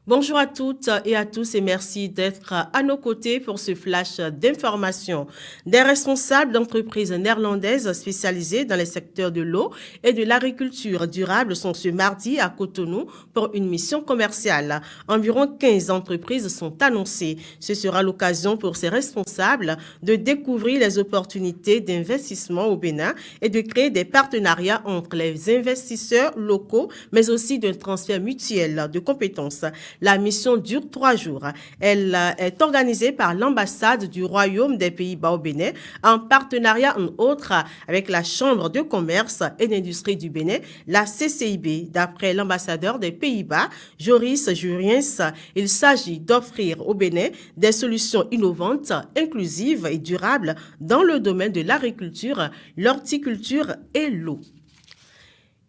Bonjour à toutes et à tous et merci d'être à nos côtés pour ce flash d'information. Des responsables d'entreprises néerlandaises spécialisées dans les secteurs de l'eau et de l'agriculture durable sont ce mardi à Cotonou pour une mission commerciale. Environ 15 entreprises sont annoncées. Ce sera l'occasion pour ces responsables de découvrir les opportunités d'investissement au Bénin et de créer des partenariats entre les investisseurs locaux, mais aussi d'un transfert mutuel de compétences. La mission dure 3 jours. Elle est organisée par l'ambassade du Royaume des Pays-Bas au Bénin en partenariat, entre autres, avec la Chambre de commerce et d'industrie du Bénin, la CCIB. D'après l'ambassadeur des Pays-Bas, Joris Juriens, il s'agit d'offrir au Bénin des solutions innovantes, inclusives et durables dans le domaine de l'agriculture, l'horticulture et l'eau.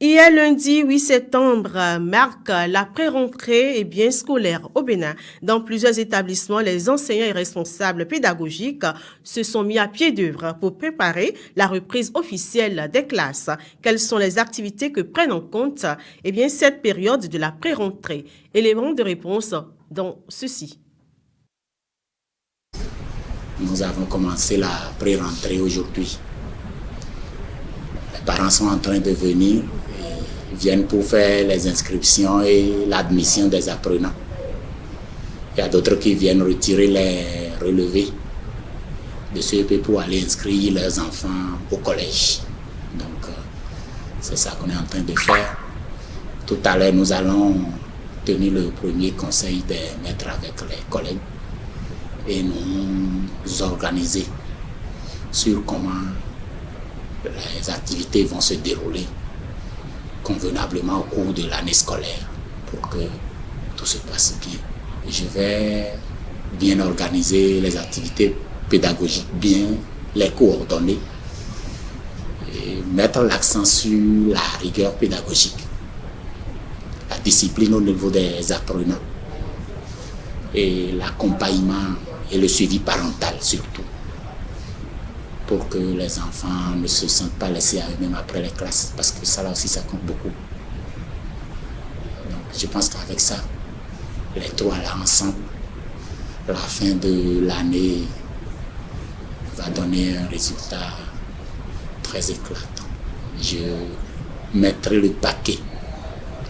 Hier, lundi 8 septembre, marque la pré-rentrée scolaire au Bénin. Dans plusieurs établissements, les enseignants et responsables pédagogiques se sont mis à pied d'œuvre pour préparer la reprise officielle des classes. Quelles sont les activités que prennent en compte cette période de la pré-rentrée? Éléments de réponse dans ceci. Nous avons commencé la pré-rentrée aujourd'hui. Les parents sont en train de venir. Viennent pour faire les inscriptions et l'admission des apprenants. Il y a d'autres qui viennent retirer les relevés de CEP pour aller inscrire leurs enfants au collège. Donc, c'est ça qu'on est en train de faire. Tout à l'heure, nous allons tenir le premier conseil des maîtres avec les collègues et nous organiser sur comment les activités vont se dérouler convenablement au cours de l'année scolaire pour que tout se passe bien. Je vais bien organiser les activités pédagogiques, bien les coordonner et mettre l'accent sur la rigueur pédagogique, la discipline au niveau des apprenants et l'accompagnement et le suivi parental surtout, pour que les enfants ne se sentent pas laissés à eux-mêmes après les classes, parce que ça là aussi ça compte beaucoup. Donc, je pense qu'avec ça, les trois là ensemble, la fin de l'année va donner un résultat très éclatant. Je mettrai le paquet,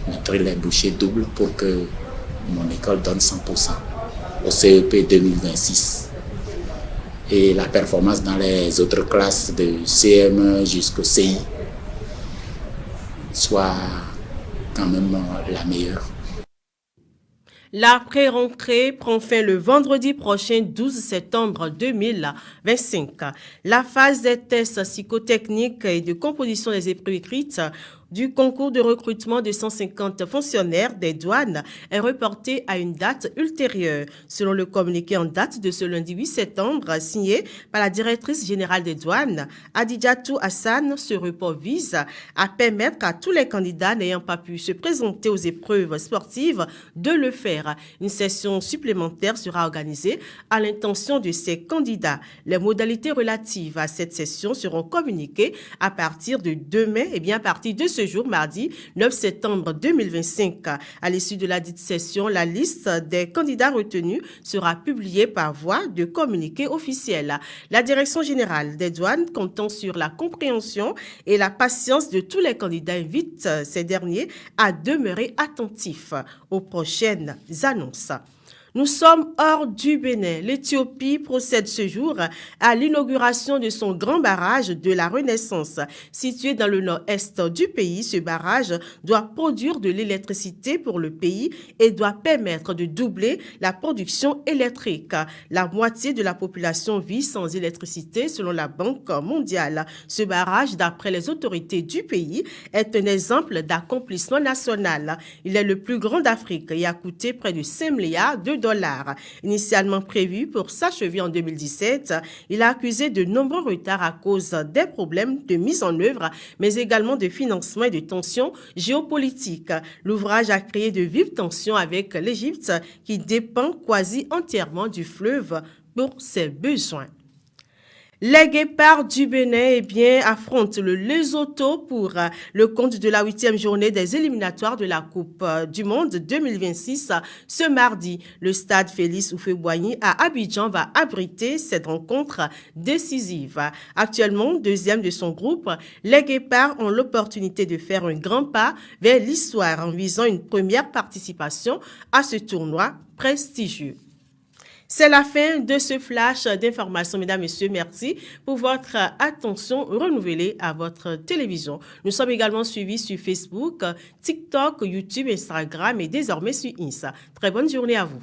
mettrai les bouchées doubles pour que mon école donne 100% au CEP 2026. Et la performance dans les autres classes de CM jusqu'au CI soit quand même la meilleure. La pré-rentrée prend fin le vendredi prochain 12 septembre 2025. La phase des tests psychotechniques et de composition des épreuves écrites du concours de recrutement de 150 fonctionnaires des douanes est reporté à une date ultérieure. Selon le communiqué en date de ce lundi 8 septembre, signé par la directrice générale des douanes, Adidjatou Hassan, ce report vise à permettre à tous les candidats n'ayant pas pu se présenter aux épreuves sportives de le faire. Une session supplémentaire sera organisée à l'intention de ces candidats. Les modalités relatives à cette session seront communiquées à partir de demain, à partir de ce jour, mardi 9 septembre 2025. À l'issue de la dite session, la liste des candidats retenus sera publiée par voie de communiqué officiel. La Direction générale des douanes, comptant sur la compréhension et la patience de tous les candidats, invite ces derniers à demeurer attentifs aux prochaines annonces. Nous sommes hors du Bénin. L'Éthiopie procède ce jour à l'inauguration de son grand barrage de la Renaissance. Situé dans le nord-est du pays, ce barrage doit produire de l'électricité pour le pays et doit permettre de doubler la production électrique. La moitié de la population vit sans électricité selon la Banque mondiale. Ce barrage, d'après les autorités du pays, est un exemple d'accomplissement national. Il est le plus grand d'Afrique et a coûté près de 5 milliards de dollars. Initialement prévu pour s'achever en 2017, il a accusé de nombreux retards à cause des problèmes de mise en œuvre, mais également de financement et de tensions géopolitiques. L'ouvrage a créé de vives tensions avec l'Égypte, qui dépend quasi entièrement du fleuve pour ses besoins. Les Guépards du Bénin affrontent le Lesotho pour le compte de la 8e journée des éliminatoires de la Coupe du Monde 2026. Ce mardi, le stade Félix Houphouët-Boigny à Abidjan va abriter cette rencontre décisive. Actuellement, deuxième de son groupe, les Guépards ont l'opportunité de faire un grand pas vers l'histoire en visant une première participation à ce tournoi prestigieux. C'est la fin de ce flash d'informations. Mesdames, Messieurs, merci pour votre attention renouvelée à votre télévision. Nous sommes également suivis sur Facebook, TikTok, YouTube, Instagram et désormais sur Insta. Très bonne journée à vous.